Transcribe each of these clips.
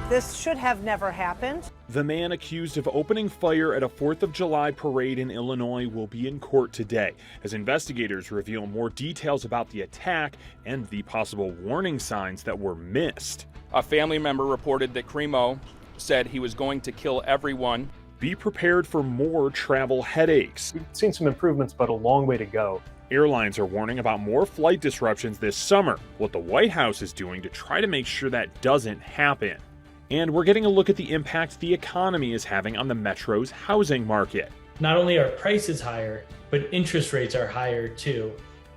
This should have never happened. The man accused of opening fire at a 4th of July parade in Illinois will be in court today as investigators reveal more details about the attack and the possible warning signs that were missed. A family member reported that Cremo said he was going to kill everyone. Be prepared for more travel headaches. We've seen some improvements, but a long way to go. Airlines are warning about more flight disruptions this summer, what the White House is doing to try to make sure that doesn't happen. And we're getting a look at the impact the economy is having on the Metro's housing market. Not only are prices higher, but interest rates are higher too.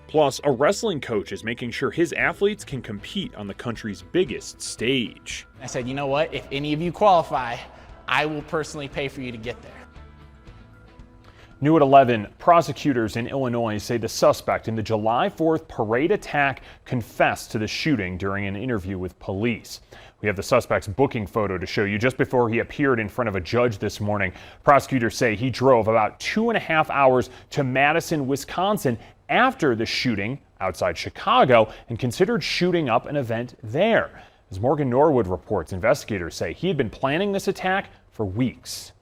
Plus, a wrestling coach is making sure his athletes can compete on the country's biggest stage. I said, you know what, if any of you qualify, I will personally pay for you to get there. New at 11, prosecutors in Illinois say the suspect in the July 4th parade attack confessed to the shooting during an interview with police. We have the suspect's booking photo to show you just before he appeared in front of a judge this morning. Prosecutors say he drove about 2.5 hours to Madison, Wisconsin after the shooting outside Chicago and considered shooting up an event there. As Morgan Norwood reports, investigators say he had been planning this attack for weeks.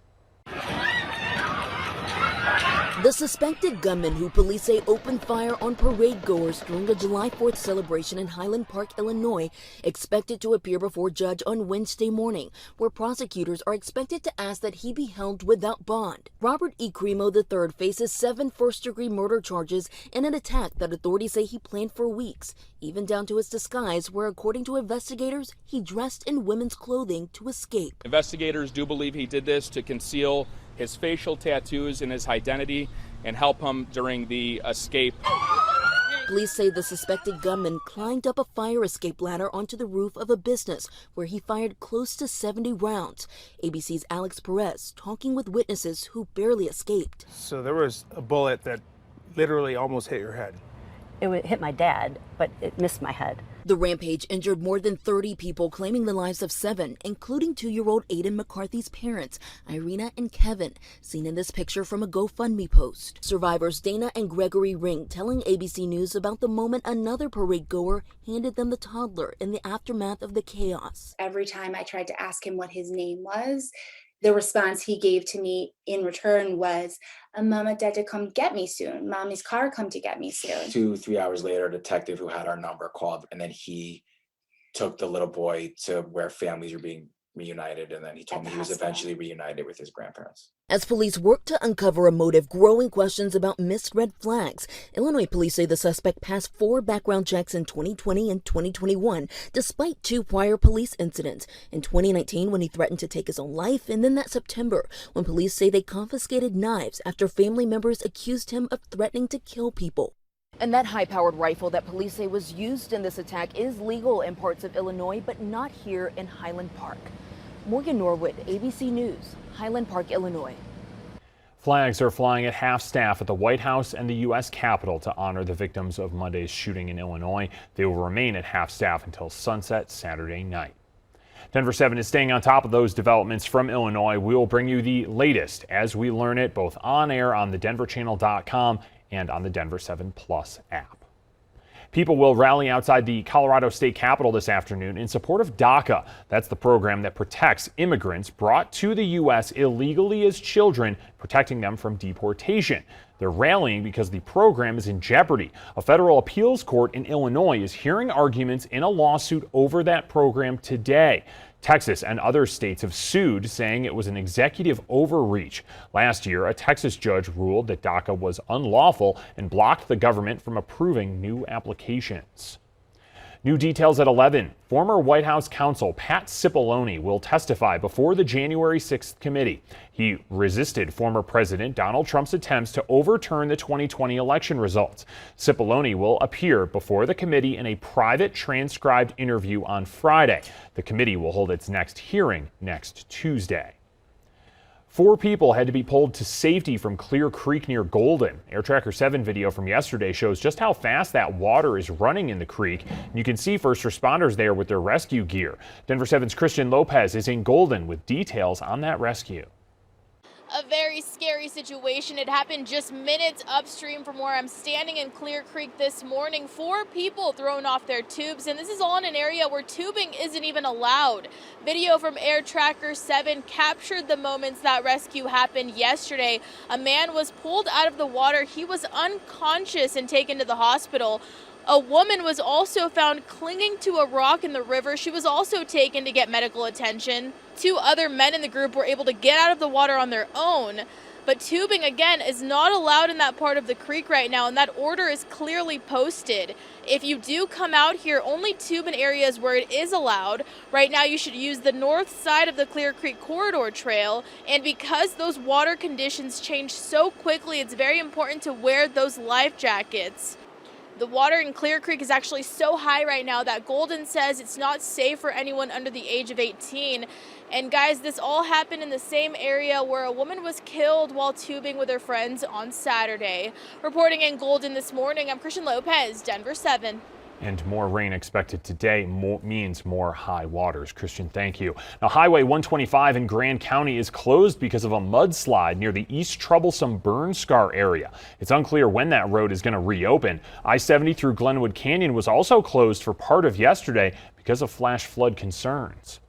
The suspected gunman who police say opened fire on parade goers during the July 4th celebration in Highland Park, Illinois, expected to appear before a judge on Wednesday morning, where prosecutors are expected to ask that he be held without bond. Robert E. Cremo III faces 7 first-degree murder charges in an attack that authorities say he planned for weeks, even down to his disguise, where, according to investigators, he dressed in women's clothing to escape. Investigators do believe he did this to conceal his facial tattoos and his identity and help him during the escape. Police say the suspected gunman climbed up a fire escape ladder onto the roof of a business where he fired close to 70 rounds. ABC's Alex Perez talking with witnesses who barely escaped. So there was a bullet that literally almost hit your head. It hit my dad, but it missed my head. The rampage injured more than 30 people, claiming the lives of 7, including 2-year-old Aiden McCarthy's parents, Irina and Kevin, seen in this picture from a GoFundMe post. Survivors Dana and Gregory Ring telling ABC News about the moment another parade goer handed them the toddler in the aftermath of the chaos. Every time I tried to ask him what his name was, the response he gave to me in return was, Mama, Dada, come get me soon. Mommy's car come to get me soon. 2-3 hours later, a detective who had our number called, and then he took the little boy to where families were being reunited, and then he told me he was eventually reunited with his grandparents. As police work to uncover a motive, growing questions about missed red flags. Illinois police say the suspect passed 4 background checks in 2020 and 2021, despite 2 prior police incidents. In 2019, when he threatened to take his own life, and then that September, when police say they confiscated knives after family members accused him of threatening to kill people. And that high-powered rifle that police say was used in this attack is legal in parts of Illinois, but not here in Highland Park. Morgan Norwood, ABC News, Highland Park, Illinois. Flags are flying at half-staff at the White House and the U.S. Capitol to honor the victims of Monday's shooting in Illinois. They will remain at half-staff until sunset Saturday night. Denver 7 is staying on top of those developments from Illinois. We will bring you the latest as we learn it, both on air on the denverchannel.com and on the Denver 7 Plus app. People will rally outside the Colorado State Capitol this afternoon in support of DACA. That's the program that protects immigrants brought to the U.S. illegally as children, protecting them from deportation. They're rallying because the program is in jeopardy. A federal appeals court in Illinois is hearing arguments in a lawsuit over that program today. Texas and other states have sued, saying it was an executive overreach. Last year, a Texas judge ruled that DACA was unlawful and blocked the government from approving new applications. New details at 11. Former White House counsel Pat Cipollone will testify before the January 6th committee. He resisted former President Donald Trump's attempts to overturn the 2020 election results. Cipollone will appear before the committee in a private transcribed interview on Friday. The committee will hold its next hearing next Tuesday. 4 people had to be pulled to safety from Clear Creek near Golden. Air Tracker 7 video from yesterday shows just how fast that water is running in the creek. You can see first responders there with their rescue gear. Denver 7's Christian Lopez is in Golden with details on that rescue. a very scary situation. It happened just minutes upstream from where I'm standing in Clear Creek this morning. 4 people thrown off their tubes, and this is all in an area where tubing isn't even allowed. Video from Air Tracker 7 captured the moments that rescue happened yesterday. A man was pulled out of the water. He was unconscious and taken to the hospital. A woman was also found clinging to a rock in the river. She was also taken to get medical attention. 2 other men in the group were able to get out of the water on their own. But tubing, again, is not allowed in that part of the creek right now, and that order is clearly posted. If you do come out here, only tube in areas where it is allowed. Right now, you should use the north side of the Clear Creek Corridor Trail, and because those water conditions change so quickly, it's very important to wear those life jackets. The water in Clear Creek is actually so high right now that Golden says it's not safe for anyone under the age of 18. And guys, this all happened in the same area where a woman was killed while tubing with her friends on Saturday. Reporting in Golden this morning, I'm Christian Lopez, Denver 7. And more rain expected today means more high waters. Christian, thank you. Now, Highway 125 in Grand County is closed because of a mudslide near the East Troublesome Burn Scar area. It's unclear when that road is going to reopen. I-70 through Glenwood Canyon was also closed for part of yesterday because of flash flood concerns.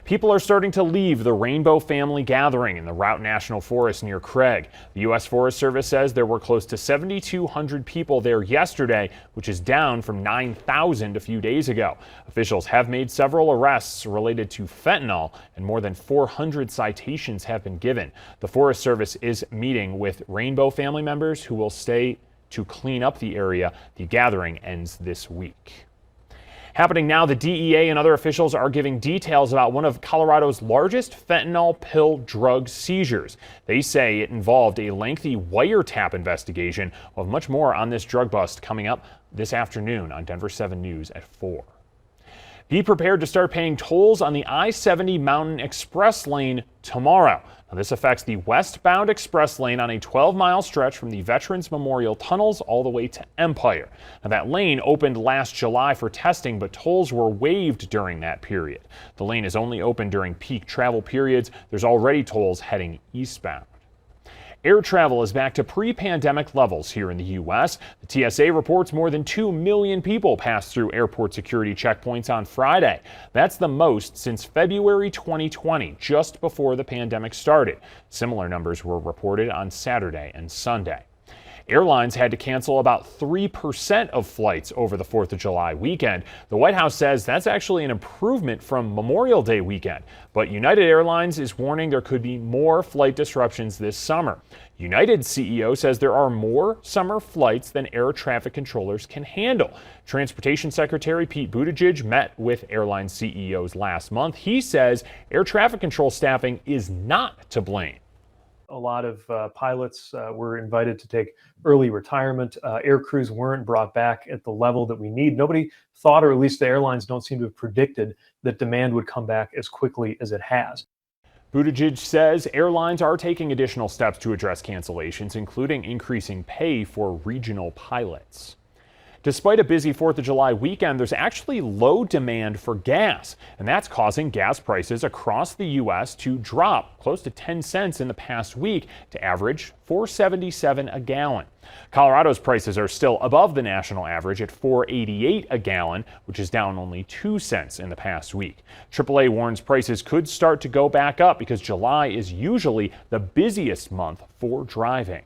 People are starting to leave the Rainbow Family Gathering in the Routt National Forest near Craig. The U.S. Forest Service says there were close to 7,200 people there yesterday, which is down from 9,000 a few days ago. Officials have made several arrests related to fentanyl, and more than 400 citations have been given. The Forest Service is meeting with Rainbow family members who will stay to clean up the area. The gathering ends this week. Happening now, the DEA and other officials are giving details about one of Colorado's largest fentanyl pill drug seizures. They say it involved a lengthy wiretap investigation. We'll have much more on this drug bust coming up this afternoon on Denver 7 News at 4. Be prepared to start paying tolls on the I-70 Mountain Express lane tomorrow. Now, this affects the westbound express lane on a 12-mile stretch from the Veterans Memorial Tunnels all the way to Empire. Now, that lane opened last July for testing, but tolls were waived during that period. The lane is only open during peak travel periods. There's already tolls heading eastbound. Air travel is back to pre-pandemic levels here in the U.S. The TSA reports more than 2 million people passed through airport security checkpoints on Friday. That's the most since February 2020, just before the pandemic started. Similar numbers were reported on Saturday and Sunday. Airlines had to cancel about 3% of flights over the 4th of July weekend. The White House says that's actually an improvement from Memorial Day weekend. But United Airlines is warning there could be more flight disruptions this summer. United's CEO says there are more summer flights than air traffic controllers can handle. Transportation Secretary Pete Buttigieg met with airline CEOs last month. He says air traffic control staffing is not to blame. A lot of pilots were invited to take early retirement. Air crews weren't brought back at the level that we need. Nobody thought, or at least the airlines don't seem to have predicted, that demand would come back as quickly as it has. Buttigieg says airlines are taking additional steps to address cancellations, including increasing pay for regional pilots. Despite a busy 4th of July weekend, there's actually low demand for gas, and that's causing gas prices across the U.S. to drop close to 10 cents in the past week to average $4.77 a gallon. Colorado's prices are still above the national average at $4.88 a gallon, which is down only 2 cents in the past week. AAA warns prices could start to go back up because July is usually the busiest month for driving.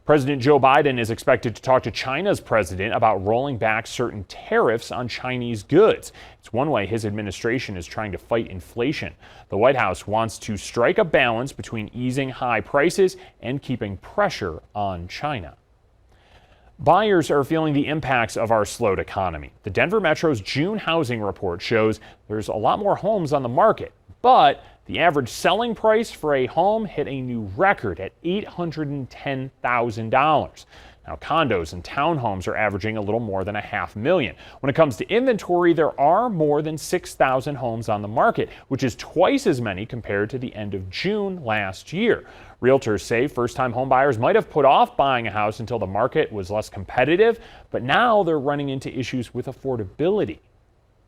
President Joe Biden is expected to talk to China's president about rolling back certain tariffs on Chinese goods. It's one way his administration is trying to fight inflation. The White House wants to strike a balance between easing high prices and keeping pressure on China. Buyers are feeling the impacts of our slowed economy. The Denver Metro's June housing report shows there's a lot more homes on the market, but the average selling price for a home hit a new record at $810,000. Now, condos and townhomes are averaging a little more than $500,000. When it comes to inventory, there are more than 6,000 homes on the market, which is twice as many compared to the end of June last year. Realtors say first-time homebuyers might have put off buying a house until the market was less competitive, but now they're running into issues with affordability.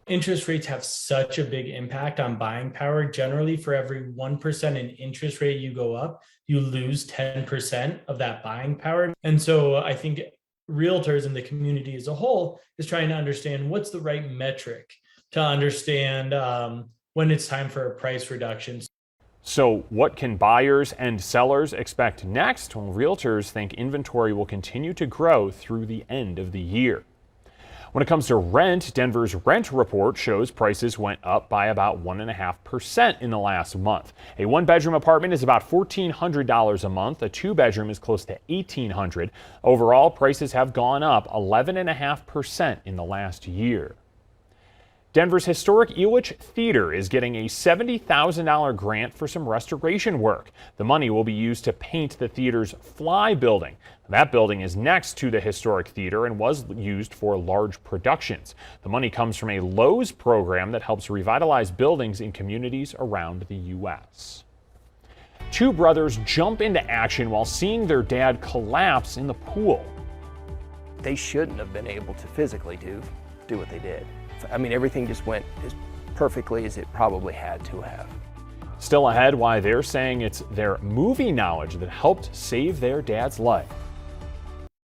Interest rates have such a big impact on buying power. Generally, for every 1% in interest rate you go up, you lose 10% of that buying power. And so I think realtors and the community as a whole is trying to understand what's the right metric to understand when it's time for a price reduction. So what can buyers and sellers expect next? Well, realtors think inventory will continue to grow through the end of the year. When it comes to rent, Denver's rent report shows prices went up by about 1.5% in the last month. A one-bedroom apartment is about $1,400 a month. A two-bedroom is close to $1,800. Overall, prices have gone up 11.5% in the last year. Denver's historic Elwich Theater is getting a $70,000 grant for some restoration work. The money will be used to paint the theater's Fly building. That building is next to the historic theater and was used for large productions. The money comes from a Lowe's program that helps revitalize buildings in communities around the U.S. Two brothers jump into action while seeing their dad collapse in the pool. They shouldn't have been able to physically do what they did. I mean, everything just went as perfectly as it probably had to have. Still ahead, why they're saying it's their movie knowledge that helped save their dad's life.